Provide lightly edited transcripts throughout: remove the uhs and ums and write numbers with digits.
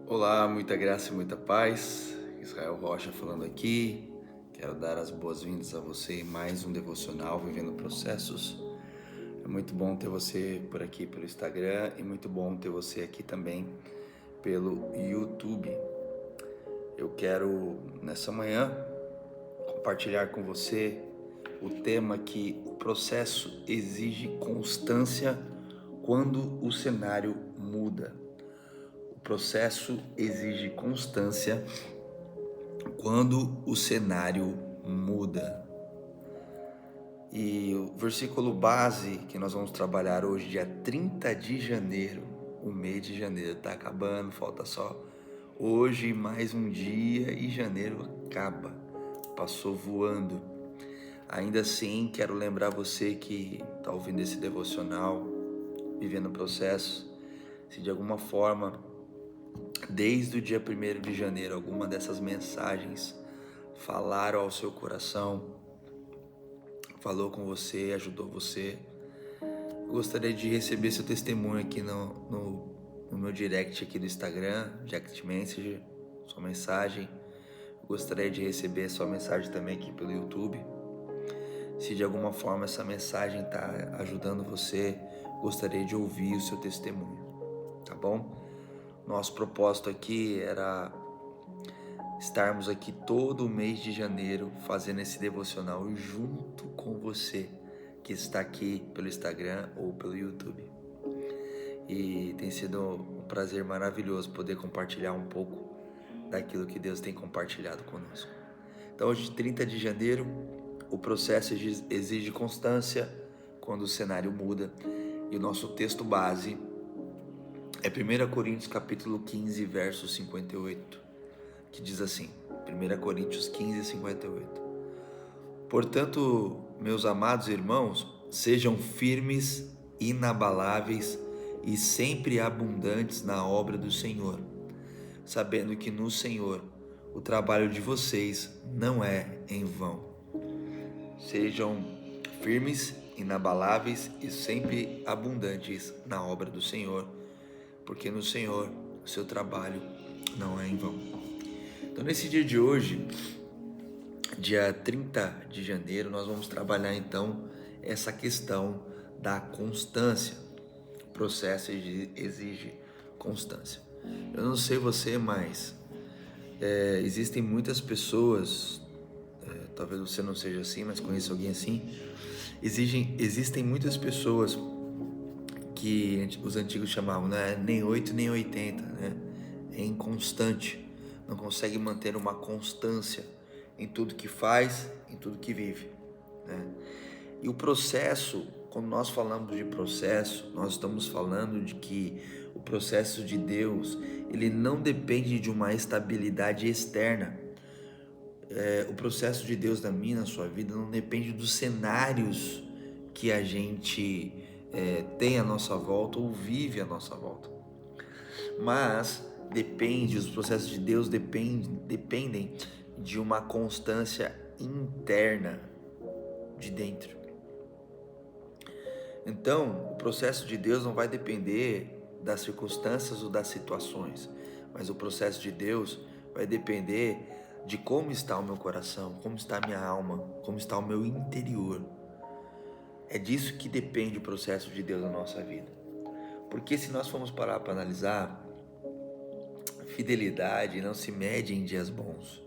Olá, muita graça e muita paz. Israel Rocha falando aqui. Quero dar as boas-vindas a você em mais um devocional Vivendo Processos. É muito bom ter você por aqui pelo Instagram e muito bom ter você aqui também pelo YouTube. Eu quero nessa manhã compartilhar com você o tema que o processo exige constância quando o cenário muda. O processo exige constância quando o cenário muda. E o versículo base que nós vamos trabalhar hoje, dia 30 de janeiro, o mês de janeiro está acabando, falta só hoje mais um dia e janeiro acaba, passou voando. Ainda assim, quero lembrar você que está ouvindo esse devocional, vivendo o processo, se de alguma forma, desde o dia 1º de janeiro, alguma dessas mensagens falaram ao seu coração, falou com você, ajudou você, eu gostaria de receber seu testemunho aqui no meu direct aqui do Instagram, direct message, sua mensagem. Eu gostaria de receber sua mensagem também aqui pelo YouTube. Se de alguma forma essa mensagem está ajudando você, gostaria de ouvir o seu testemunho, tá bom? Nosso propósito aqui era estarmos aqui todo o mês de janeiro fazendo esse devocional junto com você que está aqui pelo Instagram ou pelo YouTube. E tem sido um prazer maravilhoso poder compartilhar um pouco daquilo que Deus tem compartilhado conosco. Então hoje, 30 de janeiro, o processo exige constância quando o cenário muda. E o nosso texto base é 1 Coríntios capítulo 15, verso 58, que diz assim, 1 Coríntios 15, 58. Portanto, meus amados irmãos, sejam firmes, inabaláveis e sempre abundantes na obra do Senhor, sabendo que no Senhor o trabalho de vocês não é em vão. Sejam firmes, inabaláveis e sempre abundantes na obra do Senhor, porque no Senhor o seu trabalho não é em vão. Então, nesse dia de hoje, dia 30 de janeiro, nós vamos trabalhar então essa questão da constância. O processo exige constância. Eu não sei você, mas existem muitas pessoas, talvez você não seja assim, mas conheço alguém assim. Existem muitas pessoas que os antigos chamavam, né, nem 8 nem 80, né? É inconstante, não consegue manter uma constância em tudo que faz, em tudo que vive, né? E o processo, quando nós falamos de processo, nós estamos falando de que o processo de Deus, ele não depende de uma estabilidade externa. O processo de Deus na minha, na sua vida, não depende dos cenários que a gente tem à nossa volta ou vive à nossa volta. Mas os processos de Deus dependem de uma constância interna de dentro. Então, o processo de Deus não vai depender das circunstâncias ou das situações, mas o processo de Deus vai depender de como está o meu coração, como está a minha alma, como está o meu interior. É disso que depende o processo de Deus na nossa vida. Porque se nós formos parar para analisar, fidelidade não se mede em dias bons.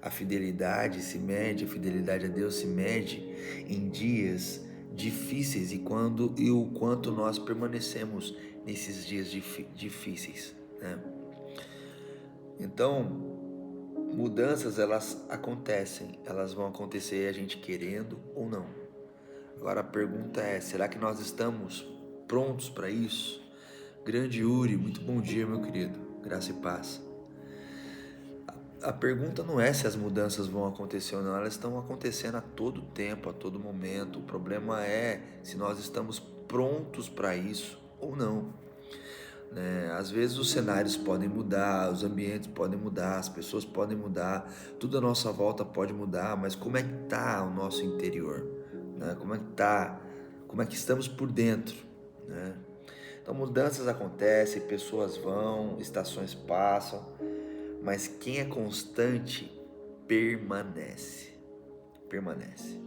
A fidelidade a Deus se mede em dias difíceis e o quanto nós permanecemos nesses dias difíceis, né? Então, mudanças elas acontecem, elas vão acontecer a gente querendo ou não. Agora a pergunta é, será que nós estamos prontos para isso? Grande Yuri, muito bom dia, meu querido, graça e paz. A pergunta não é se as mudanças vão acontecer ou não, elas estão acontecendo a todo tempo, a todo momento. O problema é se nós estamos prontos para isso ou não, né? Às vezes os cenários podem mudar, os ambientes podem mudar, as pessoas podem mudar, tudo à nossa volta pode mudar, mas como é que está o nosso interior, né? Como é que estamos por dentro, né? Então mudanças acontecem, pessoas vão, estações passam, mas quem é constante permanece. Permanece.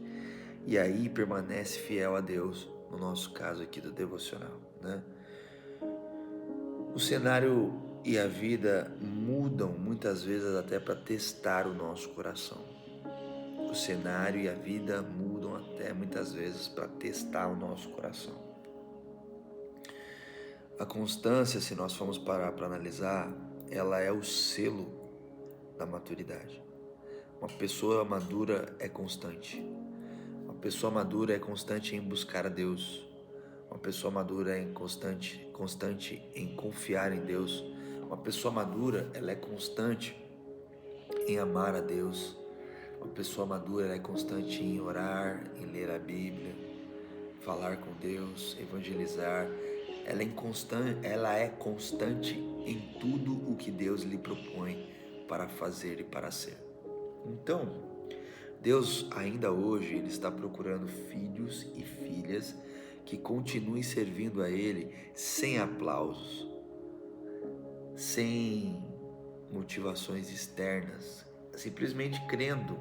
E aí permanece fiel a Deus, no nosso caso aqui do devocional, né? O cenário e a vida mudam muitas vezes até para testar o nosso coração. O cenário e a vida mudam até muitas vezes para testar o nosso coração. A constância, se nós formos parar para analisar, ela é o selo da maturidade. Uma pessoa madura é constante. Uma pessoa madura é constante em buscar a Deus. Uma pessoa madura é constante em confiar em Deus. Uma pessoa madura, ela é constante em amar a Deus. Uma pessoa madura, ela é constante em orar, em ler a Bíblia, falar com Deus, evangelizar. Ela é constante em tudo o que Deus lhe propõe para fazer e para ser. Então, Deus ainda hoje Ele está procurando filhos e filhas que continuem servindo a Ele sem aplausos, sem motivações externas, simplesmente crendo,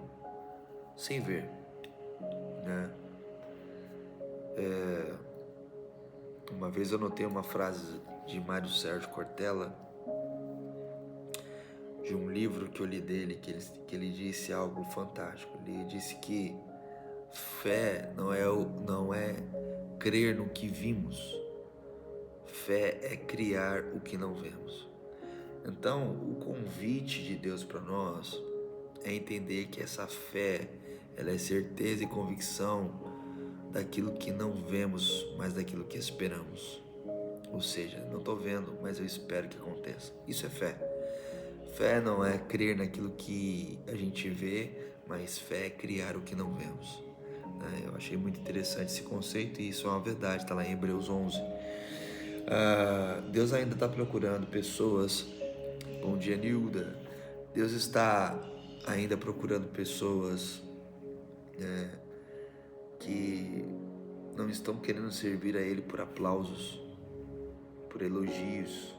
sem ver, né? Uma vez eu notei uma frase de Mário Sérgio Cortella, de um livro que eu li dele, que ele disse algo fantástico. Ele disse que fé não é crer no que vimos, fé é criar o que não vemos. Então, o convite de Deus para nós é entender que essa fé, ela é certeza e convicção daquilo que não vemos, mas daquilo que esperamos. Ou seja, não estou vendo, mas eu espero que aconteça. Isso é fé. Fé não é crer naquilo que a gente vê, mas fé é criar o que não vemos. Eu achei muito interessante esse conceito e isso é uma verdade, está lá em Hebreus 11. Deus ainda está procurando pessoas. Bom dia, Nilda. Deus está ainda procurando pessoas que não estão querendo servir a Ele por aplausos, por elogios,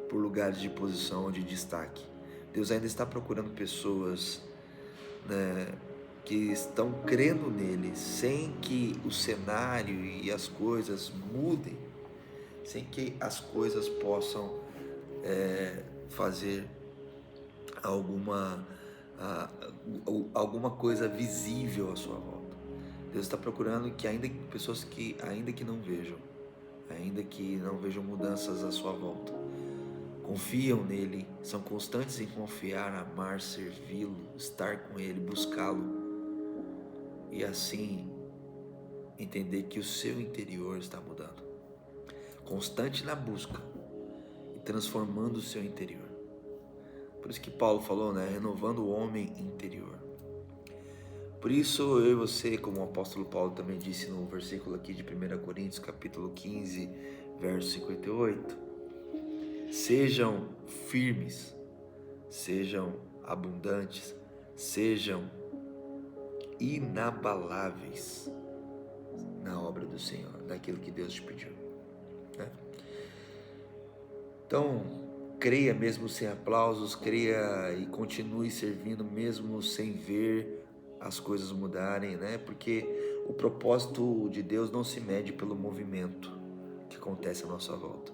por lugares de posição ou de destaque. Deus ainda está procurando pessoas, né, que estão crendo nele sem que o cenário e as coisas mudem, sem que as coisas possam fazer alguma coisa visível à sua volta. Deus está procurando pessoas que ainda que não vejam mudanças à sua volta, confiam nele, são constantes em confiar, amar, servi-lo, estar com ele, buscá-lo e assim entender que o seu interior está mudando, constante na busca e transformando o seu interior. Por isso que Paulo falou, né? Renovando o homem interior. Por isso eu e você, como o apóstolo Paulo também disse no versículo aqui de 1 Coríntios capítulo 15, verso 58, sejam firmes, sejam abundantes, sejam inabaláveis na obra do Senhor, naquilo que Deus te pediu, né? Então, creia mesmo sem aplausos, creia e continue servindo mesmo sem ver as coisas mudarem, né? Porque o propósito de Deus não se mede pelo movimento que acontece à nossa volta,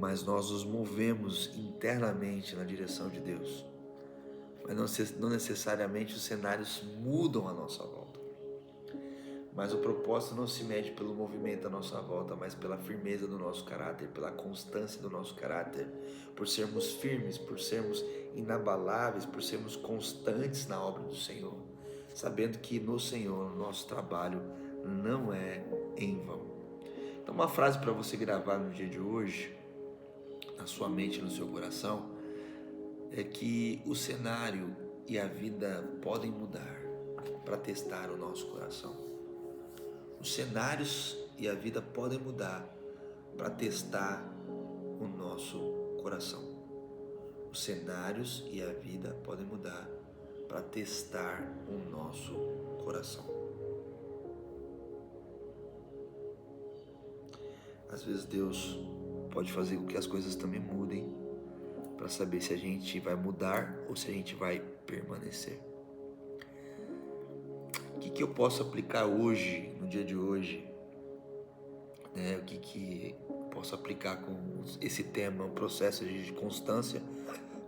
mas nós nos movemos internamente na direção de Deus. Mas não necessariamente os cenários mudam à nossa volta. Mas o propósito não se mede pelo movimento à nossa volta, mas pela firmeza do nosso caráter, pela constância do nosso caráter, por sermos firmes, por sermos inabaláveis, por sermos constantes na obra do Senhor, sabendo que no Senhor o nosso trabalho não é em vão. Então, uma frase para você gravar no dia de hoje, na sua mente e no seu coração, é que o cenário e a vida podem mudar para testar o nosso coração. Os cenários e a vida podem mudar para testar o nosso coração. Os cenários e a vida podem mudar para testar o nosso coração. Às vezes Deus pode fazer com que as coisas também mudem, para saber se a gente vai mudar ou se a gente vai permanecer. O que eu posso aplicar hoje, no dia de hoje, né? O que eu posso aplicar com esse tema, o processo de constância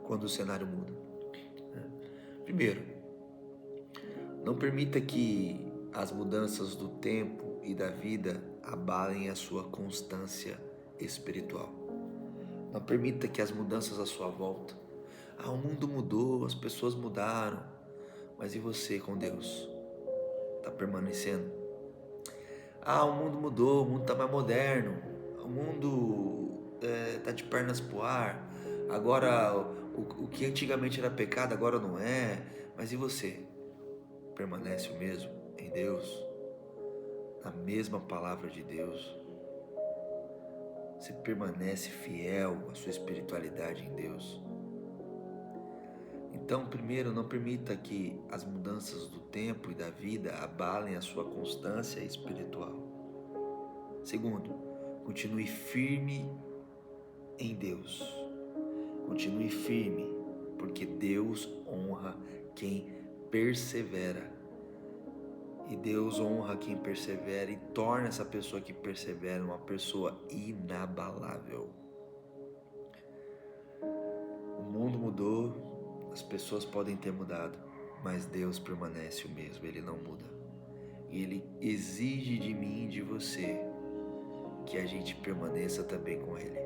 quando o cenário muda? Primeiro, não permita que as mudanças do tempo e da vida abalem a sua constância espiritual. Não permita que as mudanças à sua volta, o mundo mudou, as pessoas mudaram, mas e você com Deus? Está permanecendo? O mundo mudou, o mundo está mais moderno, o mundo está de pernas pro ar, agora o que antigamente era pecado agora não é, mas e você? Permanece o mesmo em Deus? Na mesma palavra de Deus? Você permanece fiel à sua espiritualidade em Deus? Então, primeiro, não permita que as mudanças do tempo e da vida abalem a sua constância espiritual. Segundo, continue firme em Deus. Continue firme, porque Deus honra quem persevera. E Deus honra quem persevera e torna essa pessoa que persevera uma pessoa inabalável. O mundo mudou, as pessoas podem ter mudado, mas Deus permanece o mesmo, Ele não muda. E Ele exige de mim e de você que a gente permaneça também com Ele.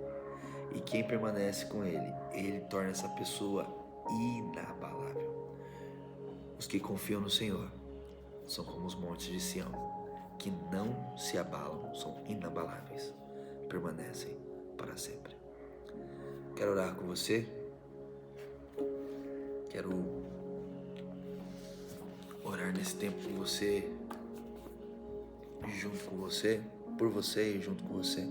E quem permanece com Ele, Ele torna essa pessoa inabalável. Os que confiam no Senhor são como os montes de Sião, que não se abalam, são inabaláveis, permanecem para sempre. Quero orar com você. Quero orar nesse tempo com você, junto com você, por você e junto com você.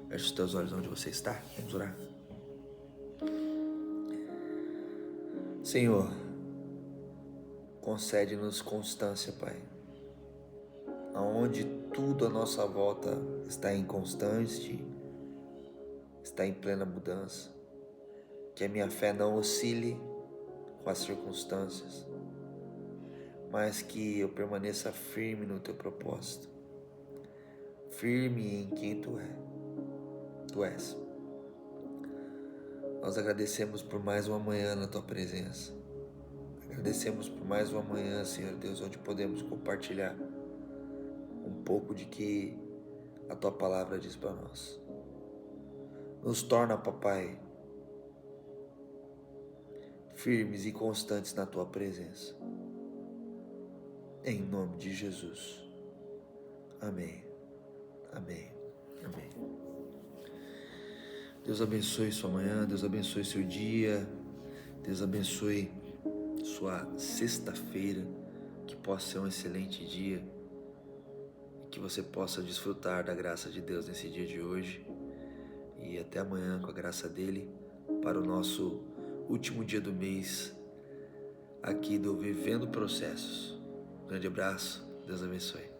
Feche os teus olhos onde você está. Vamos orar. Senhor, concede-nos constância, Pai. Aonde tudo à nossa volta está inconstante, está em plena mudança, que a minha fé não oscile com as circunstâncias, mas que eu permaneça firme no Teu propósito, firme em quem Tu és. Nós agradecemos por mais uma manhã na Tua presença. Agradecemos por mais uma manhã, Senhor Deus, onde podemos compartilhar um pouco de que a Tua palavra diz para nós. Nos torna, Papai, firmes e constantes na Tua presença. Em nome de Jesus. Amém. Amém. Amém. Deus abençoe sua manhã, Deus abençoe seu dia, Deus abençoe sua sexta-feira, que possa ser um excelente dia e que você possa desfrutar da graça de Deus nesse dia de hoje. E até amanhã, com a graça dele, para o nosso último dia do mês aqui do Vivendo Processos. Um grande abraço, Deus abençoe.